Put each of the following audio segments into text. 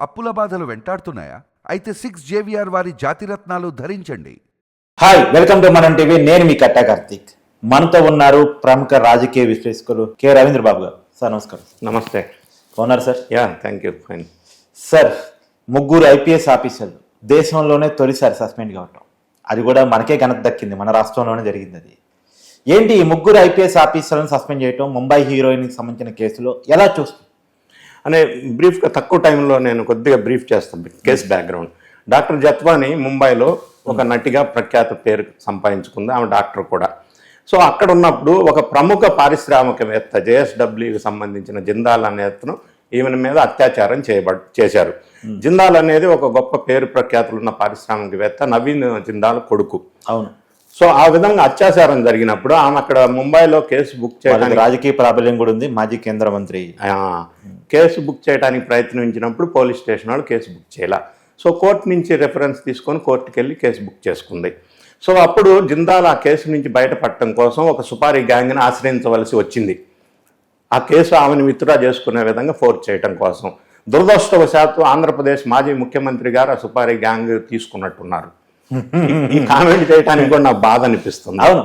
అప్పుల బాధలు వెంటాడుతున్నాయా? అయితే 6 JVR వారి జాతిరత్నాలు ధరించండి. హాయ్, వెల్కమ్ టు మనం టీవీ. నేను మీ కట్టా కార్తీక్. మనతో ఉన్నారు ప్రముఖ రాజకీయ విశ్లేషకులు కె రవీంద్ర బాబు గారు. సార్ నమస్కారం. నమస్తే. బాగున్నారు sir? Yeah, thank you. Fine sir, ముగ్గురు ఐపీఎస్ ఆఫీసర్లు దేశంలోనే తొలిసారి సస్పెండ్ కావటం, అది కూడా మనకే ఘనత దక్కింది, మన రాష్ట్రంలోనే జరిగింది. అది ఏంటి, ఈ ముగ్గురు ఐపీఎస్ ఆఫీసర్లను సస్పెండ్ చేయటం ముంబై హీరోయిన్కి సంబంధించిన కేసులో ఎలా చూస్తుంది అనే బ్రీఫ్గా తక్కువ టైంలో నేను కొద్దిగా బ్రీఫ్ చేస్తాను. Case background. డాక్టర్ జత్వాని ముంబైలో ఒక నటిగా ప్రఖ్యాత పేరు సంపాదించుకుంది. ఆమె డాక్టర్ కూడా. సో అక్కడ ఉన్నప్పుడు ఒక ప్రముఖ పారిశ్రామికవేత్త జేఎస్డబ్ల్యూకి సంబంధించిన జిందాల్ అనే అతను ఈమెన మీద అత్యాచారం చేశారు. జిందాల్ అనేది ఒక గొప్ప పేరు ప్రఖ్యాతులు ఉన్న పారిశ్రామికవేత్త, నవీన్ జిందాల్ కొడుకు. అవును. సో ఆ విధంగా అత్యాచారం జరిగినప్పుడు ఆమె అక్కడ ముంబైలో కేసు బుక్ చేయడానికి, రాజకీయ ప్రాబల్యం కూడా ఉంది, మాజీ కేంద్ర మంత్రి, కేసు బుక్ చేయడానికి ప్రయత్నించినప్పుడు పోలీస్ స్టేషన్ వాళ్ళు కేసు బుక్ చేయాల. సో కోర్టు నుంచి రెఫరెన్స్ తీసుకొని కోర్టుకి వెళ్ళి కేసు బుక్ చేసుకుంది. సో అప్పుడు జిందాల్ ఆ కేసు నుంచి బయటపడటం కోసం ఒక సుపారీ గ్యాంగ్ని ఆశ్రయించవలసి వచ్చింది. ఆ కేసు ఆమెను విత్డ్రా చేసుకునే విధంగా ఫోర్స్ చేయడం కోసం. దురదృష్టవశాత్తు ఆంధ్రప్రదేశ్ మాజీ ముఖ్యమంత్రి గారు ఆ సుపారీ గ్యాంగ్ తీసుకున్నట్టున్నారు. ఈ కామెంట్ చేయడానికి కూడా నాకు బాధ అనిపిస్తుంది. అవును,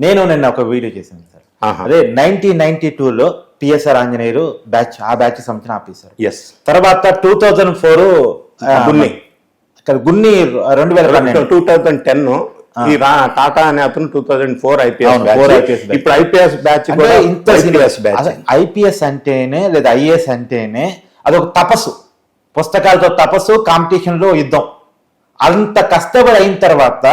నేను నిన్న ఒక వీడియో చేశాను సార్. అదే 1992లో పిఎస్ఆర్ ఆంజనేయులు బ్యాచ్, ఆ బ్యాచ్ సంబంధించిన ఆఫీసర్. ఎస్. తర్వాత 2004 గున్ని 2010 ఈ టాటా అనే అతను 2004 ఐపీఎస్. ఇప్పుడు ఐపీఎస్ బ్యాచ్ ఐపీఎస్ అంటేనే లేదా ఐఏఎస్ అంటేనే అదొక తపస్సు, పుస్తకాలతో తపస్సు, కాంపిటీషన్లో యుద్ధం. అంత కష్టపడి అయిన తర్వాత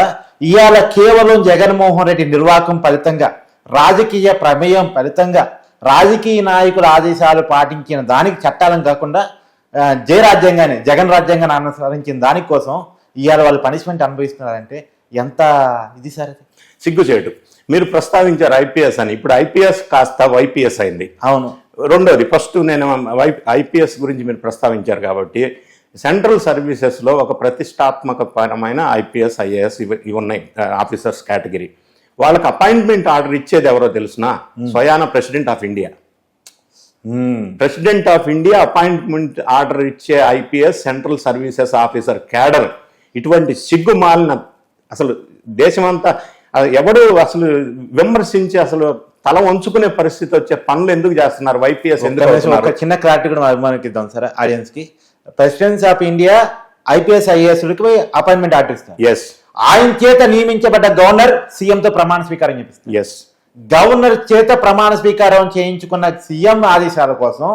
ఇవాళ కేవలం జగన్మోహన్ రెడ్డి నిర్వాహకం ఫలితంగా, రాజకీయ ప్రమేయం ఫలితంగా, రాజకీయ నాయకుల ఆదేశాలు పాటించిన దానికి చట్టాలను కాకుండా రాజ్యాంగాన్ని, జగన్ రాజ్యాంగాన్ని అనుసరించిన దానికోసం ఇవాళ వాళ్ళు పనిష్మెంట్ అనుభవిస్తున్నారంటే ఎంత ఇది సార్? అది సిగ్గుచేటు. మీరు ప్రస్తావించారు ఐపీఎస్ అని. ఇప్పుడు ఐపీఎస్ కాస్త వైపీఎస్ అయింది. అవును. రెండోది, ఫస్ట్ నేను ఐపీఎస్ గురించి మీరు ప్రస్తావించారు కాబట్టి, సెంట్రల్ సర్వీసెస్లో ఒక ప్రతిష్టాత్మకపరమైన ఐపీఎస్, ఐఏఎస్ ఇవి ఉన్నాయి ఆఫీసర్స్ కేటగిరీ. వాళ్ళకి అపాయింట్మెంట్ ఆర్డర్ ఇచ్చేది ఎవరో తెలుసునా? స్వయాన president of India. President of India appointment order ఇచ్చే IPS, central services officer cadre. ఇటువంటి సిగ్గుమాలిన, అసలు దేశమంతా ఎవడు అసలు విమర్శించి అసలు తల వంచుకునే పరిస్థితి వచ్చే పనులు ఎందుకు చేస్తున్నారు? వైపీఎస్ ఎందుకు? ఒక చిన్న క్లారిటీ కూడా అభిమానిద్దాం సార్ ఆడియన్స్ కి. ప్రెసిడెంట్స్ ఆఫ్ ఇండియా ఐపీఎస్, ఐఏఎస్కి అపాయింట్మెంట్ ఆర్డర్ ఇస్తారు. ఎస్. ఆయన చేత నియమించబడ్డ గవర్నర్ సీఎంతో ప్రమాణ స్వీకారం చేపిస్తారు. ఎస్. గవర్నర్ చేత ప్రమాణ స్వీకారం చేయించుకున్న సీఎం ఆదేశాల కోసం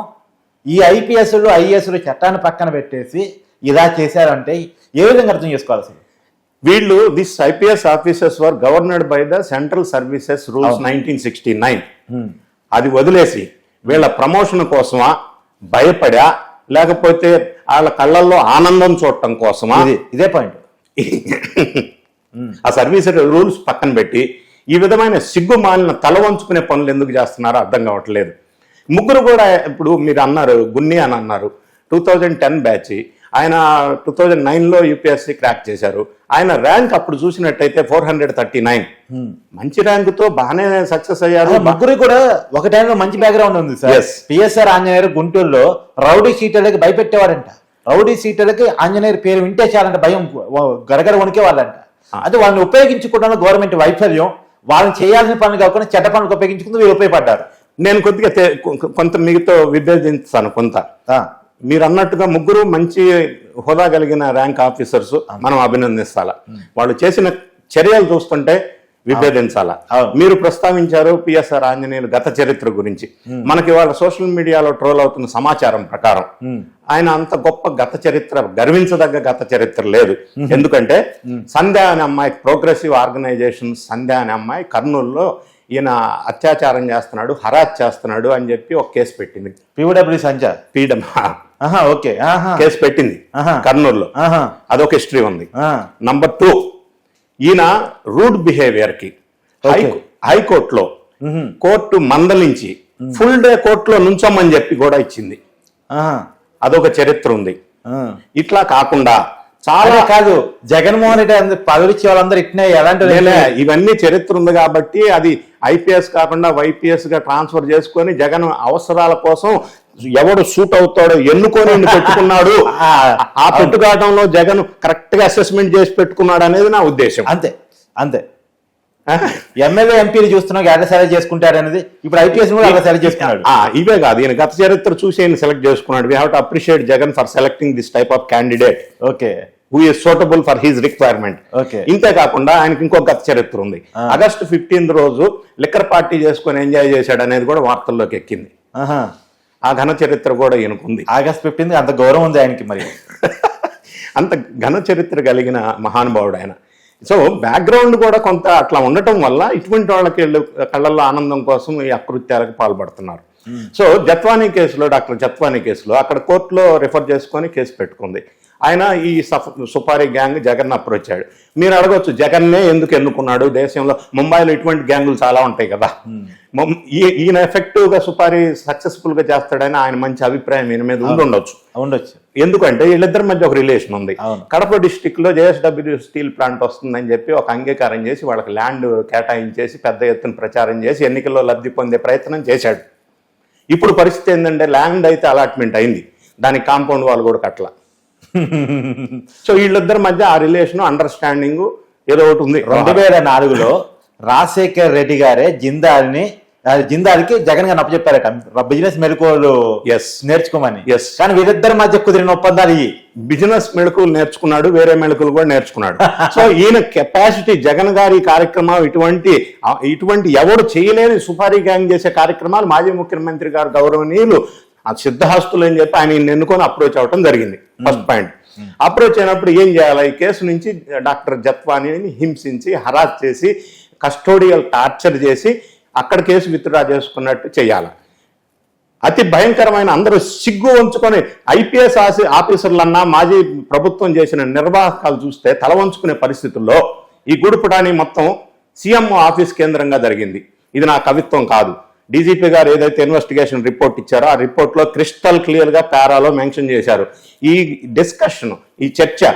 ఈ ఐపీఎస్లు, ఐఏఎస్లు చట్టాన్ని పక్కన పెట్టేసి ఇలా చేశారంటే ఏ విధంగా అర్థం చేసుకోవాలి సార్? వీళ్ళు this IPS officers were governed by the central services rules 1969. అది వదిలేసి వీళ్ళ ప్రమోషన్ కోసమా, భయపడా, లేకపోతే వాళ్ళ కళ్ళల్లో ఆనందం చూడటం కోసమా? ఇదే పాయింట్. ఆ సర్వీస్ రూల్స్ పక్కన పెట్టి ఈ విధమైన సిగ్గుమాలిన తల వంచుకునే పనులు ఎందుకు చేస్తున్నారో అర్థం కావట్లేదు. ముగ్గురు కూడా ఇప్పుడు మీరు అన్నారు, గున్ని అని అన్నారు, 2010 బ్యాచ్. ఆయన 2009లో యూపీఎస్సీ క్రాక్ చేశారు. ఆయన ర్యాంక్ అప్పుడు చూసినట్టయితే 439. మంచి ర్యాంకుతో బాగానే సక్సెస్ అయ్యారు. ముగ్గురు కూడా ఒక టైంలో మంచి బ్యాక్గ్రౌండ్ ఉంది సార్. పిఎస్ఆర్ ఆంజనేయులు గుంటూరులో రౌడీ షీటర్లకి భయపెట్టేవారంట. రౌడీ షీటర్లకి ఆంజనేయులు పేరు వింటే చాలంట భయం, గరగర వణికే వాళ్ళంట. అది వాళ్ళని ఉపయోగించుకోవడంలో గవర్నమెంట్ వైఫల్యం. వాళ్ళని చేయాల్సిన పనులు కాకుండా చెడ్డ పనులకు ఉపయోగించుకుంటూ వీళ్ళు ఉపయోగపడ్డారు. నేను కొద్దిగా కొంత మిగతా విభేదిస్తాను కొంత. మీరు అన్నట్టుగా ముగ్గురు మంచి హోదా కలిగిన ర్యాంక్ ఆఫీసర్స్, మనం అభినందించాలా. వాళ్ళు చేసిన చర్యలు చూస్తుంటే విభేదించాలా. మీరు ప్రస్తావించారు పిఎస్ఆర్ ఆంజనేయులు గత చరిత్ర గురించి. మనకి వాళ్ళ సోషల్ మీడియాలో ట్రోల్ అవుతున్న సమాచారం ప్రకారం ఆయన అంత గొప్ప గత చరిత్ర, గర్వించదగ్గ గత చరిత్ర లేదు. ఎందుకంటే సంధ్య అనే అమ్మాయి, ప్రోగ్రెసివ్ ఆర్గనైజేషన్ సంధ్య అనే అమ్మాయి కర్నూలులో ఈయన అత్యాచారం చేస్తున్నాడు, హరాస్ చేస్తున్నాడు అని చెప్పి ఒక కేసు పెట్టింది. పీడబ్ల్యూ సంధ్య కేసు పెట్టింది కర్నూలులో. అదొక హిస్టరీ ఉంది. నంబర్ 2, ఈయన రూడ్ బిహేవియర్ కి హైకోర్టులో కోర్టు మందలించి ఫుల్ డే కోర్టులో నుంచోమని చెప్పి కూడా ఇచ్చింది. అదొక చరిత్ర ఉంది. ఇట్లా కాకుండా చాలా కాదు, జగన్మోహన్ రెడ్డి పదవి ఇచ్చే వాళ్ళందరూ ఇట్నే ఎలాంటి ఇవన్నీ చరిత్ర ఉంది కాబట్టి అది ఐపీఎస్ కాకుండా వైపీఎస్ గా ట్రాన్స్ఫర్ చేసుకొని జగన్ అవసరాల కోసం ఎవడు సూట్ అవుతాడో ఎన్నుకొని ఈయన్ని పెట్టుకున్నాడు, ఆ పెట్టుకోవడంలో జగన్ కరెక్ట్ గా అసెస్మెంట్ చేసి పెట్టుకున్నాడు అనేది నా ఉద్దేశం. అంతే అంతే. ఎమ్మెల్యే ఎంపీలు చూస్తున్నాం ఎలా సెలెక్ట్ చేసుకుంటాడు అనేది, ఇప్పుడు ఐపీఎస్ కూడా అలా సెలెక్ట్ చేసుకున్నాడు. ఇవే కాదు, ఈయన గత చరిత్ర చూసి ఆయన సెలెక్ట్ చేసుకున్నాడు. We have to appreciate Jagan for selecting this type of candidate. Okay, who is suitable for his requirement. Okay. ఇంతే కాకుండా ఆయనకి ఇంకో గత చరిత్ర ఉంది. ఆగస్టు 15 రోజు లిక్కర్ పార్టీ చేసుకుని ఎంజాయ్ చేశాడు అనేది కూడా వార్తల్లోకి ఎక్కింది. ఆ ఘన చరిత్ర కూడా ఈయనకుంది. ఆగస్ట్ 15 అంత గౌరవం ఉంది ఆయనకి, మరి అంత ఘన చరిత్ర కలిగిన మహానుభావుడు ఆయన. సో బ్యాక్గ్రౌండ్ కూడా కొంత అట్లా ఉండటం వల్ల ఇటువంటి వాళ్ళకి కళ్ళల్లో ఆనందం కోసం ఈ అకృత్యాలకు పాల్పడుతున్నారు. సో జత్వానీ కేసులో, డాక్టర్ జత్వానీ కేసులో అక్కడ కోర్టులో రిఫర్ చేసుకొని కేసు పెట్టుకుంది. ఆయన ఈ సుపారీ గ్యాంగ్ జగన్ అప్రోచ్ అయ్యాడు. మీరు అడగొచ్చు, జగన్నే ఎందుకు ఎన్నుకున్నాడు? దేశంలో ముంబైలో ఇటువంటి గ్యాంగులు చాలా ఉంటాయి కదా, ఈయన ఎఫెక్టివ్ గా సుపారీ సక్సెస్ఫుల్ గా చేస్తాడని ఆయన మంచి అభిప్రాయం ఈయన మీద ఉండొచ్చు. ఎందుకంటే వీళ్ళిద్దరి మధ్య ఒక రిలేషన్ ఉంది. కడప డిస్టిక్ లో JSW స్టీల్ ప్లాంట్ వస్తుందని చెప్పి ఒక అంగీకారం చేసి వాళ్ళకి ల్యాండ్ కేటాయించేసి పెద్ద ఎత్తున ప్రచారం చేసి ఎన్నికల్లో లబ్ధి పొందే ప్రయత్నం చేశాడు. ఇప్పుడు పరిస్థితి ఏంటంటే ల్యాండ్ అయితే అలాట్మెంట్ అయింది, దానికి కాంపౌండ్ వాళ్ళు కూడా కట్ల. సో వీళ్ళిద్దరి మధ్య ఆ రిలేషన్, అండర్స్టాండింగ్ ఏదో ఒకటి ఉంది. 2004లో రాజశేఖర్ రెడ్డి గారే జిందాల్కి జగన్ గారిని అప్పచెప్పారట బిజినెస్ మెలకువలు నేర్చుకోమని. కానీ వీరిద్దరి మధ్య కుదిరిన ఒప్పందాలు బిజినెస్ మెళకువలు నేర్చుకున్నాడు, వేరే మెళకువలు కూడా నేర్చుకున్నాడు. సో ఈయన కెపాసిటీ, జగన్ గారి కార్యక్రమం ఇటువంటి ఎవరు చేయలేని సుపారీ గ్యాంగ్ చేసే కార్యక్రమాలు మాజీ ముఖ్యమంత్రి గారు గౌరవనీయులు ఆ సిద్ధహస్తులు అని చెప్పి ఆయన ఎన్నుకొని అప్రోచ్ అవ్వటం జరిగింది. First point. అప్రోచ్ అయినప్పుడు ఏం చేయాలి? ఈ కేసు నుంచి డాక్టర్ జత్వానీని హింసించి, హరాస్ చేసి, కస్టోడియల్ టార్చర్ చేసి అక్కడ కేసు విత్డ్రా చేసుకున్నట్టు చేయాలి. అతి భయంకరమైన, అందరూ సిగ్గు వంచుకొని IPS ఆఫీసర్లన్నా మాజీ ప్రభుత్వం చేసిన నిర్వాహకాలు చూస్తే తల వంచుకునే పరిస్థితుల్లో ఈ గూడుపుటాని మొత్తం CM ఆఫీస్ కేంద్రంగా జరిగింది. ఇది నా కవిత్వం కాదు. DGP గారు ఏదైతే ఇన్వెస్టిగేషన్ రిపోర్ట్ ఇచ్చారో ఆ రిపోర్ట్లో క్రిస్టల్ క్లియర్ గా పారాలో మెన్షన్ చేశారు. ఈ డిస్కషన్, ఈ చర్చ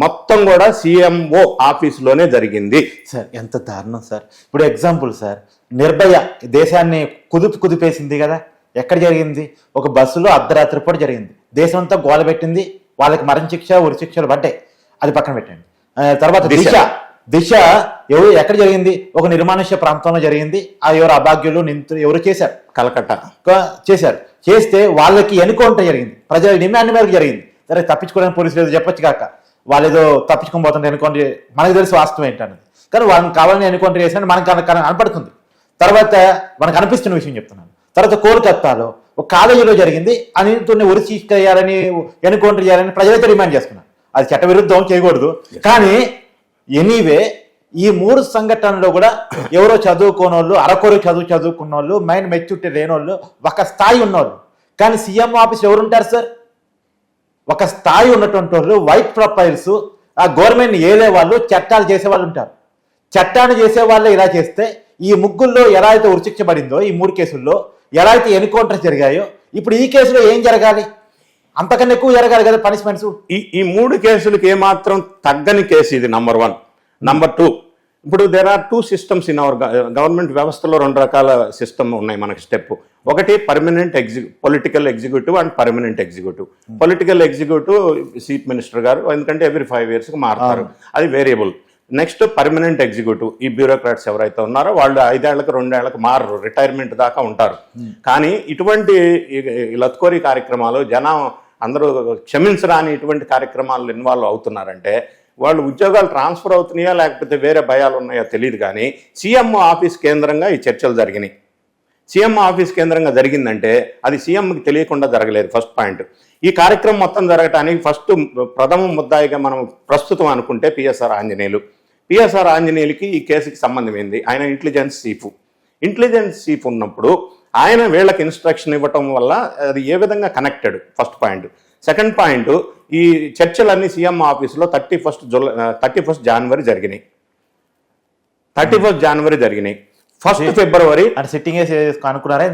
మొత్తం కూడా CMO ఆఫీసులోనే జరిగింది. సార్ ఎంత దారుణం సార్. ఇప్పుడు ఎగ్జాంపుల్ సార్, నిర్భయ దేశాన్ని కుదిపేసింది కదా, ఎక్కడ జరిగింది? ఒక బస్సులో అర్ధరాత్రి పూట జరిగింది. దేశం అంతా గోల పెట్టింది, వాళ్ళకి మరణ శిక్ష, ఉరి శిక్షలు పడ్డాయి. అది పక్కన పెట్టండి. తర్వాత దిశ ఎక్కడ జరిగింది? ఒక నిర్మానుష్య ప్రాంతంలో జరిగింది. ఆ ఎవరు అభాగ్యులు, నిందితులు ఎవరు చేశారు, కలకట్టా చేశారు. చేస్తే వాళ్ళకి ఎన్కౌంటర్ జరిగింది, ప్రజల డిమాండ్ మేరకు జరిగింది. సరే, తప్పించుకోవడానికి పోలీసులు ఏదో చెప్పొచ్చు కాక, వాళ్ళు ఏదో తప్పించుకొని పోతుంటే ఎన్కౌంటర్, మనకు తెలిసి వాస్తవం ఏంటన్నది. కానీ వాళ్ళని కావాలని ఎన్కౌంటర్ చేసినట్టు మనకు కనపడుతుంది. తర్వాత మనకు అనిపిస్తున్న విషయం చెప్తున్నాను. తర్వాత కోల్కత్తాలో ఒక కాలేజీలో జరిగింది, అనితుని ఉరి చేయాలని, ఎన్కౌంటర్ చేయాలని ప్రజలైతే డిమాండ్ చేస్తున్నారు. అది చట్టవిరుద్ధం, చేయకూడదు. కానీ ఎనీవే ఈ 3 సంఘటనలో కూడా ఎవరో చదువుకోనోళ్ళు, అరకొరు చదువుకున్న వాళ్ళు, మైండ్ మెచ్యూరిటీ లేనోళ్ళు, ఒక స్థాయి ఉన్నోళ్ళు. కానీ CM ఆఫీస్ ఎవరుంటారు సార్? ఒక స్థాయి ఉన్నటువంటి వాళ్ళు, వైట్ ప్రొఫైల్స్, ఆ గవర్నమెంట్ ఏలే వాళ్ళు, చట్టాలు చేసే వాళ్ళు ఉంటారు. చట్టాన్ని చేసే వాళ్ళే ఇలా చేస్తే ఈ ముగ్గుల్లో ఎలా అయితే ఉరిశిక్ష పడిందో, ఈ 3 కేసుల్లో ఎలా అయితే ఎన్కౌంటర్ జరిగాయో, ఇప్పుడు ఈ కేసులో ఏం జరగాలి? అంతకన్నా ఎక్కువ జరగాలి కదా పనిష్మెంట్స్. ఈ 3 కేసులకు ఏమాత్రం తగ్గని కేసు ఇది. నంబర్ 1. నంబర్ 2, ఇప్పుడు there are 2 systems in our government వ్యవస్థలో. 2 రకాల సిస్టమ్ ఉన్నాయి మనకి. స్టెప్ ఒకటి permanent political executive and permanent executive. Political executive chief minister గారు, ఎందుకంటే ఎవ్రీ 5 years మారుతారు, అది వేరియబుల్. నెక్స్ట్ పర్మనెంట్ ఎగ్జిక్యూటివ్, ఈ బ్యూరోక్రాట్స్ ఎవరైతే ఉన్నారో వాళ్ళు 5 ఏళ్లకు 2 ఏళ్లకు మారరు, రిటైర్మెంట్ దాకా ఉంటారు. కానీ ఇటువంటి లత్కోరీ కార్యక్రమాలు, జనం అందరూ క్షమించరాని ఇటువంటి కార్యక్రమాలు ఇన్వాల్వ్ అవుతున్నారంటే వాళ్ళు ఉద్యోగాలు ట్రాన్స్ఫర్ అవుతున్నాయా లేకపోతే వేరే భయాలు ఉన్నాయో తెలియదు. కానీ CM ఆఫీస్ కేంద్రంగా ఈ చర్చలు జరిగినాయి. CM ఆఫీస్ కేంద్రంగా జరిగిందంటే అది CMకి తెలియకుండా జరగలేదు. First point. ఈ కార్యక్రమం మొత్తం జరగటానికి ఫస్ట్ ప్రథమ ముద్దాయిగా మనం ప్రస్తుతం అనుకుంటే PSR ఆంజనేయులు. PSR ఆంజనేయులకి ఈ కేసుకి సంబంధం ఏంది? ఆయన ఇంటెలిజెన్స్ చీఫ్ ఉన్నప్పుడు ఆయన వీళ్ళకి ఇన్స్ట్రక్షన్ ఇవ్వటం వల్ల అది ఏ విధంగా connected? First point. Second point, ఈ చర్చలన్నీ CM ఆఫీసులో 31 జనవరి జరిగినాయి. 31 జనవరి జరిగినాయి. 1 ఫిబ్రవరి సిట్టింగ్ అనుకున్నారా?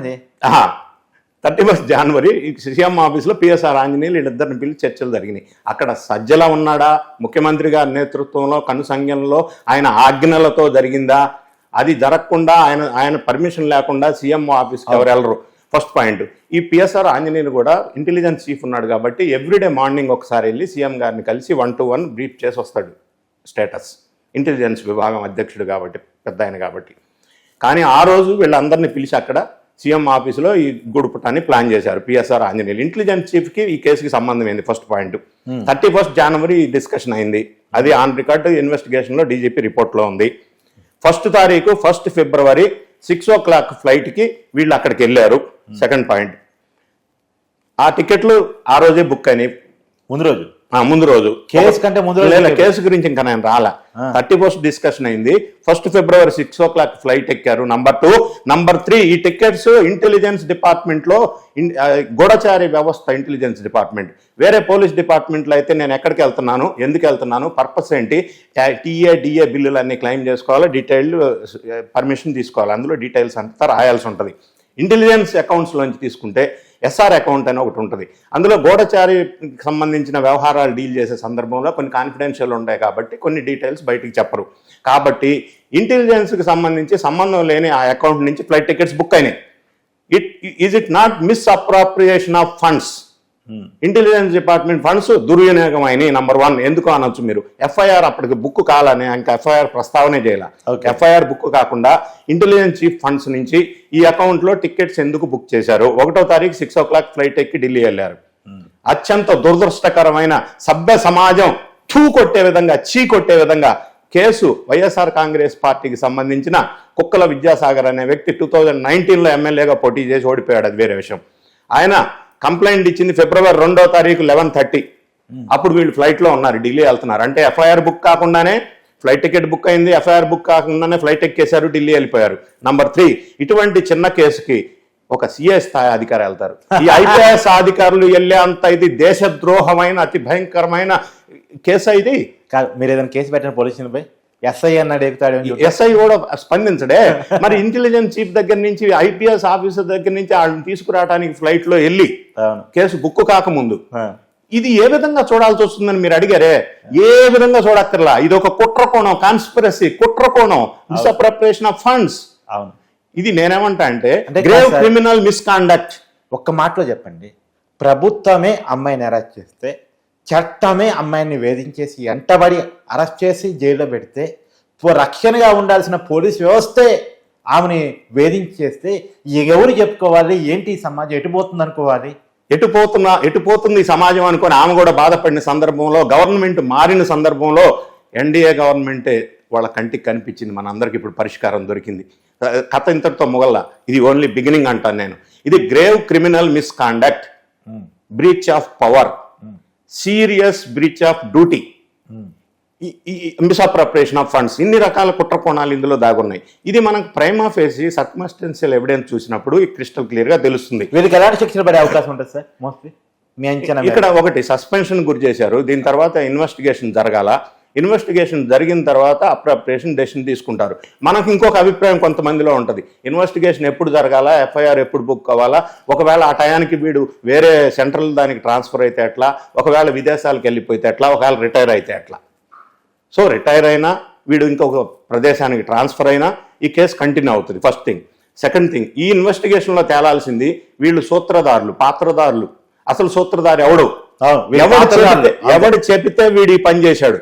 31 జనవరి CM ఆఫీసులో PSR ఆంజనేయులు వీళ్ళిద్దరిని పిలిచి చర్చలు జరిగినాయి. అక్కడ సజ్జల ఉన్నాడా? ముఖ్యమంత్రి గారి నేతృత్వంలో, కనుసంజ్ఞంలో, ఆయన ఆజ్ఞలతో జరిగిందా? అది జరగకుండా, ఆయన పర్మిషన్ లేకుండా CM ఆఫీస్కి ఎవరు వెళ్ళరు. First point. ఈ పిఎస్ఆర్ ఆంజనేయులు కూడా ఇంటెలిజెన్స్ చీఫ్ ఉన్నాడు కాబట్టి ఎవ్రీడే మార్నింగ్ ఒకసారి వెళ్ళి సీఎం గారిని కలిసి 1-to-1 బ్రీఫ్ చేసి వస్తాడు స్టేటస్. ఇంటెలిజెన్స్ విభాగం అధ్యక్షుడు కాబట్టి, పెద్ద ఆయన కాబట్టి. కానీ ఆ రోజు వీళ్ళందరినీ పిలిచి అక్కడ సీఎం ఆఫీసులో ఈ గుడుపుటాన్ని ప్లాన్ చేశారు పిఎస్ఆర్ ఆంజనేయులు. ఇంటెలిజెన్స్ చీఫ్కి ఈ కేసుకి సంబంధం ఏంది? First point. 31 జనవరి ఈ డిస్కషన్ అయింది. అది ఆన్ రికార్డ్ ఇన్వెస్టిగేషన్లో డీజీపీ రిపోర్ట్లో ఉంది. 1 ఫిబ్రవరి 6 o'clock ఫ్లైట్కి వీళ్ళు అక్కడికి వెళ్ళారు. సెకండ్ పాయింట్, ఆ టికెట్లు ఆ రోజే బుక్ అయినాయి. ముందు రోజు కేసు కంటే ముందు రోజు కేసు గురించి ఇంకా నేను రాలా. 31 డిస్కషన్ అయింది. 1 ఫిబ్రవరి 6 o'clock ఫ్లైట్ ఎక్కారు. నంబర్ 2. నంబర్ 3, ఈ టికెట్స్ ఇంటెలిజెన్స్ డిపార్ట్మెంట్ లో గూఢచారి వ్యవస్థ, ఇంటెలిజెన్స్ డిపార్ట్మెంట్. వేరే పోలీస్ డిపార్ట్మెంట్లో అయితే నేను ఎక్కడికి వెళ్తున్నాను, ఎందుకు వెళ్తున్నాను, పర్పస్ ఏంటి, TA, DA బిల్లులు అన్ని క్లెయిమ్ చేసుకోవాలి, డీటెయిల్డ్ పర్మిషన్ తీసుకోవాలి, అందులో డీటెయిల్స్ అంతా రాయాల్సి ఉంటుంది. ఇంటెలిజెన్స్ అకౌంట్స్ లోంచి తీసుకుంటే SR అకౌంట్ అని ఒకటి ఉంటుంది. అందులో గూఢచారికి సంబంధించిన వ్యవహారాలు డీల్ చేసే సందర్భంలో కొన్ని కాన్ఫిడెన్షియల్ ఉంటాయి కాబట్టి కొన్ని డీటెయిల్స్ బయటికి చెప్పరు. కాబట్టి ఇంటెలిజెన్స్కి సంబంధించి సంబంధం లేని ఆ అకౌంట్ నుంచి ఫ్లైట్ టికెట్స్ బుక్ అయినాయి. It not misappropriation of funds? Intelligence department funds దుర్వినియోగం అయినాయి. నంబర్ 1 ఎందుకు అనొచ్చు మీరు. FIR అప్పటికి బుక్ కాలని, ఇంకా FIR ప్రస్తావనే చేయాల. FIR బుక్ కాకుండా ఇంటెలిజెన్స్ చీఫ్ ఫండ్స్ నుంచి ఈ అకౌంట్ లో టికెట్స్ ఎందుకు బుక్ చేశారు? 1వ తారీఖు 6 o'clock ఫ్లైట్ ఎక్కి ఢిల్లీ వెళ్ళారు. అత్యంత దురదృష్టకరమైన, సభ్య సమాజం కొట్టే విధంగా, కొట్టే విధంగా కేసు. వైఎస్ఆర్ కాంగ్రెస్ పార్టీకి సంబంధించిన కుక్కల విద్యాసాగర్ అనే వ్యక్తి 2019లో ఎమ్మెల్యేగా పోటీ చేసి ఓడిపోయాడు. అది వేరే విషయం. ఆయన కంప్లైంట్ ఇచ్చింది ఫిబ్రవరి 2వ తారీఖు 11:30. అప్పుడు వీళ్ళు ఫ్లైట్లో ఉన్నారు, ఢిల్లీ వెళ్తున్నారు. అంటే FIR బుక్ కాకుండానే ఫ్లైట్ టికెట్ బుక్ అయింది, FIR బుక్ కాకుండానే ఫ్లైట్ ఎక్కేశారు, ఢిల్లీ వెళ్ళిపోయారు. నంబర్ 3, ఇటువంటి చిన్న కేసుకి ఒక CA స్థాయి అధికారి వెళ్తారు. ఈ IPS అధికారులు వెళ్ళే అంత ఇది దేశద్రోహమైన, అతి భయంకరమైన కేసు ఇది కాదు. మీరు ఏదైనా కేసు పెట్టిన పోలీసులపై SI అన్నాడు, ఎక్కుతాడు. SI కూడా స్పందించడే. మరి ఇంటెలిజెన్స్ చీఫ్ దగ్గర నుంచి, IPS ఆఫీసర్ దగ్గర నుంచి వాళ్ళని తీసుకురావడానికి ఫ్లైట్ లో వెళ్ళి కేసు బుక్ కాకముందు ఇది ఏ విధంగా చూడాల్సి వస్తుందని మీరు అడిగారే. ఏ విధంగా చూడక్కర్లా. ఇది ఒక కుట్రకోణం, కాన్స్పిరసీ, కుట్రకోణం, మిస్అప్రాప్రియేషన్ ఆఫ్ ఫండ్స్. అవును. ఇది నేనేమంటా అంటే గ్రేవ్ క్రిమినల్ మిస్కాండక్ట్. ఒక్క మాటలో చెప్పండి. ప్రభుత్వమే అమ్మాయిని అరెస్ట్ చేస్తే, చట్టమే అమ్మాయిని వేధించేసి ఎంటబడి అరెస్ట్ చేసి జైల్లో పెడితే, రక్షణగా ఉండాల్సిన పోలీస్ వ్యవస్థే ఆమెని వేధించేస్తే ఎవరు చెప్పుకోవాలి? ఏంటి సమాజం ఎటుపోతుంది అనుకోవాలి? ఎటుపోతుంది సమాజం అనుకొని ఆమె కూడా బాధపడిన సందర్భంలో, గవర్నమెంట్ మారిన సందర్భంలో NDA గవర్నమెంటే వాళ్ళ కంటికి కనిపించింది. మన అందరికి ఇప్పుడు పరిష్కారం దొరికింది. కథ ఇంతటితో మొగల్లా. ఇది ఓన్లీ బిగినింగ్ అంటాను నేను. ఇది grave criminal misconduct, breach of power, serious breach of duty, misappropriation of funds, ఇన్ని రకాల కుట్ర కోణాలు ఇందులో దాగున్నాయి. ఇది మనకు ప్రైమా ఫేసి సర్కమ్స్టెన్షియల్ ఎవిడెన్స్ చూసినప్పుడు క్రిస్టల్ క్లియర్ గా తెలుస్తుంది. వీళ్ళకి ఎలాంటి శిక్షణ పడే అవకాశం ఉంటుంది సార్ మోస్ట్లీ మీ అంచనా? ఇక్కడ ఒకటి సస్పెన్షన్ గురి చేశారు. దీని తర్వాత ఇన్వెస్టిగేషన్ జరగాల. ఇన్వెస్టిగేషన్ జరిగిన తర్వాత అప్రాప్రియేషన్ డెసిషన్ తీసుకుంటారు. మనకు ఇంకొక అభిప్రాయం కొంతమందిలో ఉంటుంది. ఇన్వెస్టిగేషన్ ఎప్పుడు జరగాల, FIR ఎప్పుడు బుక్ అవ్వాలా, ఒకవేళ ఆ టయానికి వీడు వేరే సెంట్రల్ దానికి ట్రాన్స్ఫర్ అయితే ఎట్లా, ఒకవేళ విదేశాలకు వెళ్ళిపోతే ఎట్లా, ఒకవేళ రిటైర్ అయితే ఎట్లా. సో రిటైర్ అయినా, వీడు ఇంకొక ప్రదేశానికి ట్రాన్స్ఫర్ అయినా ఈ కేసు కంటిన్యూ అవుతుంది. First thing. సెకండ్ థింగ్, ఈ ఇన్వెస్టిగేషన్లో తేలాల్సింది వీళ్ళు సూత్రధారులు, పాత్రధారులు. అసలు సూత్రధారి ఎవడు చెబితే వీడి పని చేశాడు.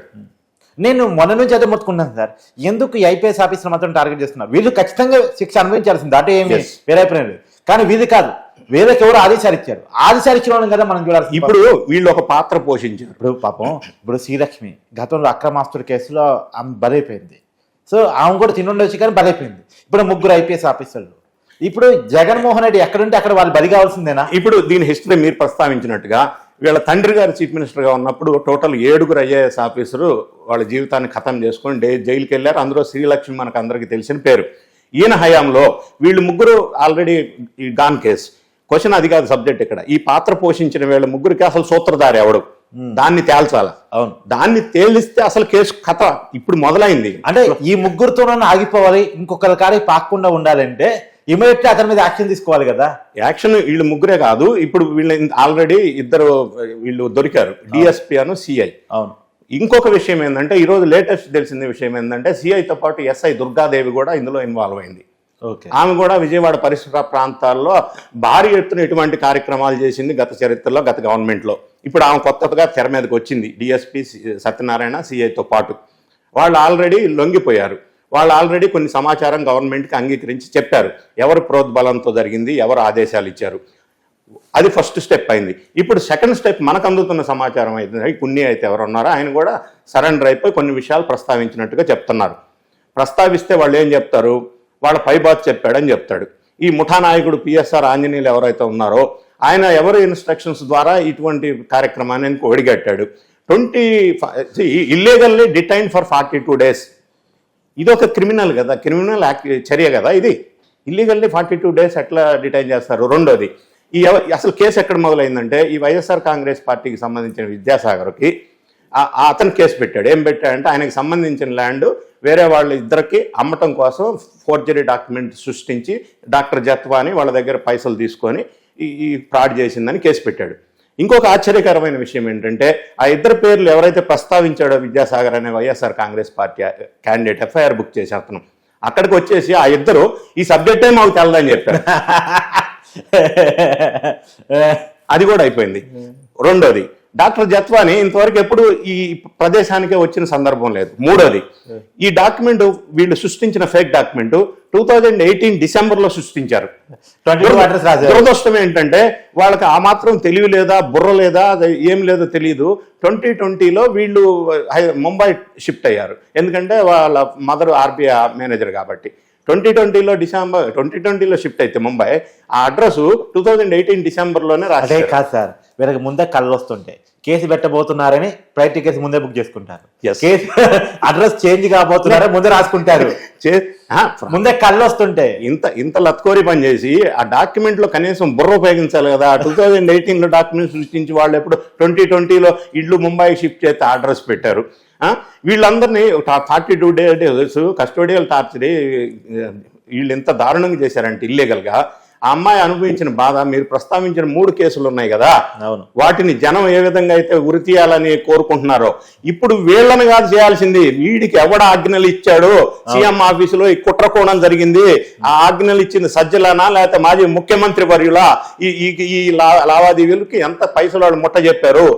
నేను మొన్న నుంచి అదే మొత్తుకున్నాను సార్. ఎందుకు ఈ IPS ఆఫీసర్ మాత్రం టార్గెట్ చేస్తున్నారు? వీళ్ళు ఖచ్చితంగా శిక్ష అనుభవించాల్సింది, అంటే ఏమి వేరే అభిప్రాయం లేదు. కానీ వీళ్ళు కాదు, వీళ్ళకి ఎవరు ఆదేశాలు ఇచ్చారు, ఆదేశాలు ఇచ్చిన కదా మనం చూడాలి. ఇప్పుడు వీళ్ళు ఒక పాత్ర పోషించారు. ఇప్పుడు పాపం, ఇప్పుడు శ్రీలక్ష్మి గతంలో అక్రమాస్తుల కేసులో ఆమె బలైపోయింది. సో ఆమె కూడా తినుండొచ్చు కానీ బలైపోయింది. ఇప్పుడు 3 IPS ఆఫీసర్లు. ఇప్పుడు జగన్మోహన్ రెడ్డి ఎక్కడుంటే అక్కడ వాళ్ళు బలి కావాల్సిందేనా? ఇప్పుడు దీని హిస్టరీ మీరు ప్రస్తావించినట్టుగా వీళ్ళ తండ్రి గారు చీఫ్ మినిస్టర్గా ఉన్నప్పుడు టోటల్ 7 IAS ఆఫీసరు వాళ్ళ జీవితాన్ని ఖతం చేసుకొని జైలుకి వెళ్ళారు. అందులో శ్రీలక్ష్మి మనకు అందరికీ తెలిసిన పేరు. ఈయన హయాంలో వీళ్ళు 3 ఆల్రెడీ గాన్ కేసు. క్వశ్చన్ అది కాదు సబ్జెక్ట్ ఇక్కడ. ఈ పాత్ర పోషించిన వీళ్ళ 3కి అసలు సూత్రధారి ఎవడు, దాన్ని తేల్చాలి. అవును, దాన్ని తేలిస్తే అసలు కేసు కథ ఇప్పుడు మొదలైంది. అంటే ఈ 3తోనే ఆగిపోవాలి, ఇంకొకరి కాడికి పాకుండా ఉండాలంటే ఇమీడియట్లీ అతని మీద యాక్షన్ తీసుకోవాలి కదా. యాక్షన్ వీళ్ళు 3 కాదు, ఇప్పుడు వీళ్ళు ఆల్రెడీ 2 వీళ్ళు దొరికారు, DSP అను CI. అవును. ఇంకొక విషయం ఏంటంటే, ఈరోజు లేటెస్ట్ తెలిసిన విషయం ఏంటంటే, CIతో పాటు SI దుర్గాదేవి కూడా ఇందులో ఇన్వాల్వ్ అయింది. ఓకే. ఆమె కూడా విజయవాడ పరిసర ప్రాంతాల్లో భారీ ఎత్తున ఇటువంటి కార్యక్రమాలు చేసింది గత చరిత్రలో, గత గవర్నమెంట్లో. ఇప్పుడు ఆమె కొత్తగా తెర మీదకి వచ్చింది, డిఎస్పీ సత్యనారాయణ సిఐతో పాటు. వాళ్ళు ఆల్రెడీ లొంగిపోయారు. వాళ్ళు ఆల్రెడీ కొన్ని సమాచారం గవర్నమెంట్కి అంగీకరించి చెప్పారు, ఎవరు ప్రోద్బలంతో జరిగింది, ఎవరు ఆదేశాలు ఇచ్చారు. అది ఫస్ట్ స్టెప్ అయింది. ఇప్పుడు సెకండ్ స్టెప్ మనకు అందుతున్న సమాచారం అయితే కున్ని అయితే ఎవరు ఉన్నారో ఆయన కూడా సరెండర్ అయిపోయి కొన్ని విషయాలు ప్రస్తావించినట్టుగా చెప్తున్నారు. ప్రస్తావిస్తే వాళ్ళు ఏం చెప్తారు, వాళ్ళ పైబాత్ చెప్పాడని చెప్తాడు. ఈ ముఠా నాయకుడు పిఎస్ఆర్ ఆంజనేయులు ఎవరైతే ఉన్నారో ఆయన ఎవరు ఇన్స్ట్రక్షన్స్ ద్వారా ఇటువంటి కార్యక్రమాన్ని ఒడిగట్టాడు. Illegally detain for 42 days. ఇది ఒక క్రిమినల్ కదా, క్రిమినల్ చర్య కదా ఇది. ఇల్లీగల్లీ 42 days ఎట్లా డిటైన్ చేస్తారు? రెండోది, అసలు కేసు ఎక్కడ మొదలైందంటే ఈ వైఎస్ఆర్ కాంగ్రెస్ పార్టీకి సంబంధించిన విద్యాసాగర్కి అతను కేసు పెట్టాడు. ఏం పెట్టాడంటే ఆయనకి సంబంధించిన ల్యాండ్ వేరే వాళ్ళ ఇద్దరికి అమ్మటం కోసం ఫోర్జరీ డాక్యుమెంట్ సృష్టించి డాక్టర్ జత్వాని వాళ్ళ దగ్గర పైసలు తీసుకొని ఈ ఫ్రాడ్ చేసిందని కేసు పెట్టాడు. ఇంకొక ఆశ్చర్యకరమైన విషయం ఏంటంటే ఆ ఇద్దరు పేర్లు ఎవరైతే ప్రస్తావించాడో విద్యాసాగర్ అనే YSR Congress party candidate FIR book చేసి అతను అక్కడికి వచ్చేసి ఆ ఇద్దరు ఈ సబ్జెక్టే మాకు తెలదని చెప్పారు. అది కూడా అయిపోయింది. రెండోది, డాక్టర్ జత్వాని ఇంతవరకు ఎప్పుడు ఈ ప్రదేశానికే వచ్చిన సందర్భం లేదు. మూడోది, ఈ డాక్యుమెంట్ వీళ్ళు సృష్టించిన ఫేక్ డాక్యుమెంట్ 2018 డిసెంబర్లో సృష్టించారు. దురదృష్టం ఏంటంటే వాళ్ళకి ఆ మాత్రం తెలివి లేదా, బుర్ర లేదా, ఏం లేదో తెలియదు. 2020లో వీళ్ళు ముంబై షిఫ్ట్ అయ్యారు. ఎందుకంటే వాళ్ళ మదర్ ఆర్బీఐ మేనేజర్ కాబట్టి. 2020లో షిఫ్ట్ అయితే ముంబై ఆ అడ్రస్ 2018 డిసెంబర్లోనే అదే కాదు సార్, వీళ్ళకి ముందే కళ్ళు వస్తుంటాయి, కేసు పెట్టబోతున్నారని ఫ్లైట్ టికెట్స్ ముందే బుక్ చేసుకుంటారు. కేసు అడ్రస్ చేంజ్ కాబోతున్నారని ముందే రాసుకుంటారు. ముందే కళ్ళు వస్తుంటాయి. ఇంత లత్కోరి పని చేసి ఆ డాక్యుమెంట్ లో కనీసం బుర్ర ఉపయోగించాలి కదా. 2018లో డాక్యుమెంట్ సృష్టించి వాళ్ళు ఎప్పుడు 2020లో ఇల్లు ముంబై షిఫ్ట్ చేస్తే అడ్రస్ పెట్టారు. వీళ్ళందరినీ 42 days కస్టోడియల్ టార్చర్ వీళ్ళు ఎంత దారుణంగా చేశారంటే ఇల్లీగల్గా. ఆ అమ్మాయి అనుభవించిన బాధ మీరు ప్రస్తావించిన 3 కేసులు ఉన్నాయి కదా, వాటిని జనం ఏ విధంగా అయితే ఉరి తీయాలని కోరుకుంటున్నారో ఇప్పుడు వీళ్ళని కాదు చేయాల్సింది. వీడికి ఎవడ ఆజ్ఞలు ఇచ్చాడో సీఎం ఆఫీసులో ఈ కుట్రకోణం జరిగింది, ఆ ఆజ్ఞలు ఇచ్చింది సజ్జలనా లేకపోతే మాజీ ముఖ్యమంత్రి వర్యులా, ఈ లావాదేవీలకి ఎంత పైసలు వాళ్ళు ముట్ట చెప్పారు,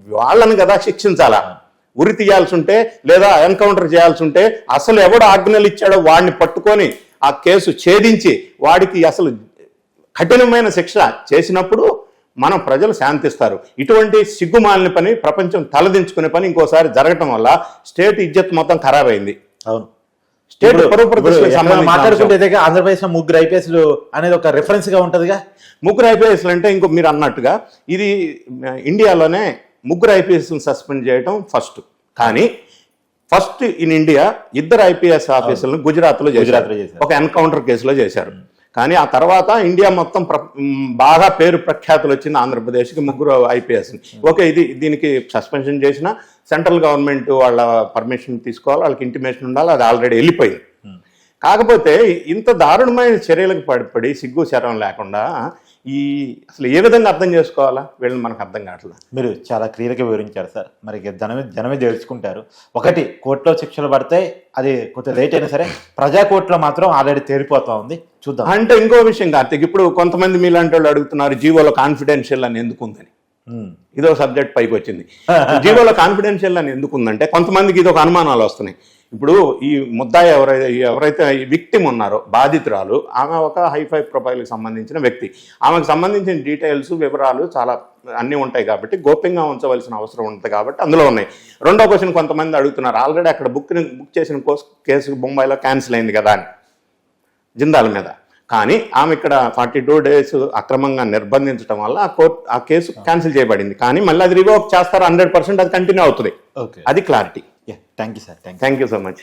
వాళ్ళని కదా శిక్షించాలా. ఉరి తీయాల్సి ఉంటే లేదా ఎన్కౌంటర్ చేయాల్సి ఉంటే అసలు ఎవడు ఆజ్ఞలు ఇచ్చాడో వాడిని పట్టుకొని ఆ కేసు ఛేదించి వాడికి అసలు కఠినమైన శిక్ష చేసినప్పుడు మనం ప్రజలు శాంతిస్తారు. ఇటువంటి సిగ్గుమాలిన పని, ప్రపంచం తలదించుకునే పని ఇంకోసారి జరగటం వల్ల స్టేట్ ఇజ్జత్ మొత్తం ఖరాబ్ అయింది. అవును, స్టేట్ మాట్లాడుకుంటే ఆంధ్రప్రదేశ్ లో 3 ఐపీఎస్లు అనేది ఒక రిఫరెన్స్ గా ఉంటదిగా. 3 ఐపీఎస్లు అంటే ఇంకో మీరు అన్నట్టుగా ఇది ఇండియాలోనే 3 ఐపీఎస్లను సస్పెండ్ చేయడం ఫస్ట్. కానీ ఫస్ట్ ఇన్ ఇండియా 2 ఐపీఎస్ ఆఫీసర్లను గుజరాత్లో చేశారు, ఒక ఎన్కౌంటర్ కేసులో చేశారు. కానీ ఆ తర్వాత ఇండియా మొత్తం బాగా పేరు ప్రఖ్యాతులు వచ్చింది ఆంధ్రప్రదేశ్కి 3 ఐపీఎస్. ఓకే, దీనికి సస్పెన్షన్ చేసిన సెంట్రల్ గవర్నమెంట్ వాళ్ళ పర్మిషన్ తీసుకోవాలి, వాళ్ళకి ఇంటిమేషన్ ఉండాలి, అది ఆల్రెడీ వెళ్ళిపోయింది. కాకపోతే ఇంత దారుణమైన చర్యలకు పడి సిగ్గు శరం లేకుండా అసలు ఏ విధంగా అర్థం చేసుకోవాలా వీళ్ళని మనకు అర్థం కావట్లేదు. మీరు చాలా క్లియర్గా వివరించారు సార్. మరి జనమే తెలుసుకుంటారు. ఒకటి, కోర్టులో శిక్షలు పడితే అది కొంచెం లేట్ అయినా సరే ప్రజా కోర్టులో మాత్రం ఆల్రెడీ తేలిపోతా ఉంది. చూద్దాం. అంటే ఇంకో విషయం కార్తీక్, ఇప్పుడు కొంతమంది మీలాంటి వాళ్ళు అడుగుతున్నారు జీవోలో కాన్ఫిడెన్షియల్ అని ఎందుకు ఉందని. ఇదో సబ్జెక్ట్ పైకి వచ్చింది. జీవోలో కాన్ఫిడెన్షియల్ అని ఎందుకు ఉందంటే కొంతమందికి ఇది ఒక అనుమానాలు వస్తున్నాయి. ఇప్పుడు ఈ ముద్దాయి ఎవరైతే విక్టిమ్ ఉన్నారో, బాధితురాలు, ఆమె ఒక హైఫై ప్రొఫైల్కి సంబంధించిన వ్యక్తి. ఆమెకు సంబంధించిన డీటెయిల్స్, వివరాలు చాలా అన్నీ ఉంటాయి కాబట్టి గోప్యంగా ఉంచవలసిన అవసరం ఉంటుంది కాబట్టి అందులో ఉన్నాయి. రెండో క్వశ్చన్, కొంతమంది అడుగుతున్నారు ఆల్రెడీ అక్కడ బుక్ చేసిన కేసు బొంబాయిలో క్యాన్సిల్ అయింది కదా అని, జిందాల్ మీద. కానీ ఆమె ఇక్కడ 42 days అక్రమంగా నిర్బంధించడం వల్ల ఆ కేసు క్యాన్సిల్ చేయబడింది. కానీ మళ్ళీ అది రివోక్ చేస్తారు, 100% అది కంటిన్యూ అవుతుంది. అది clarity. Thank you sir. Thank you so much.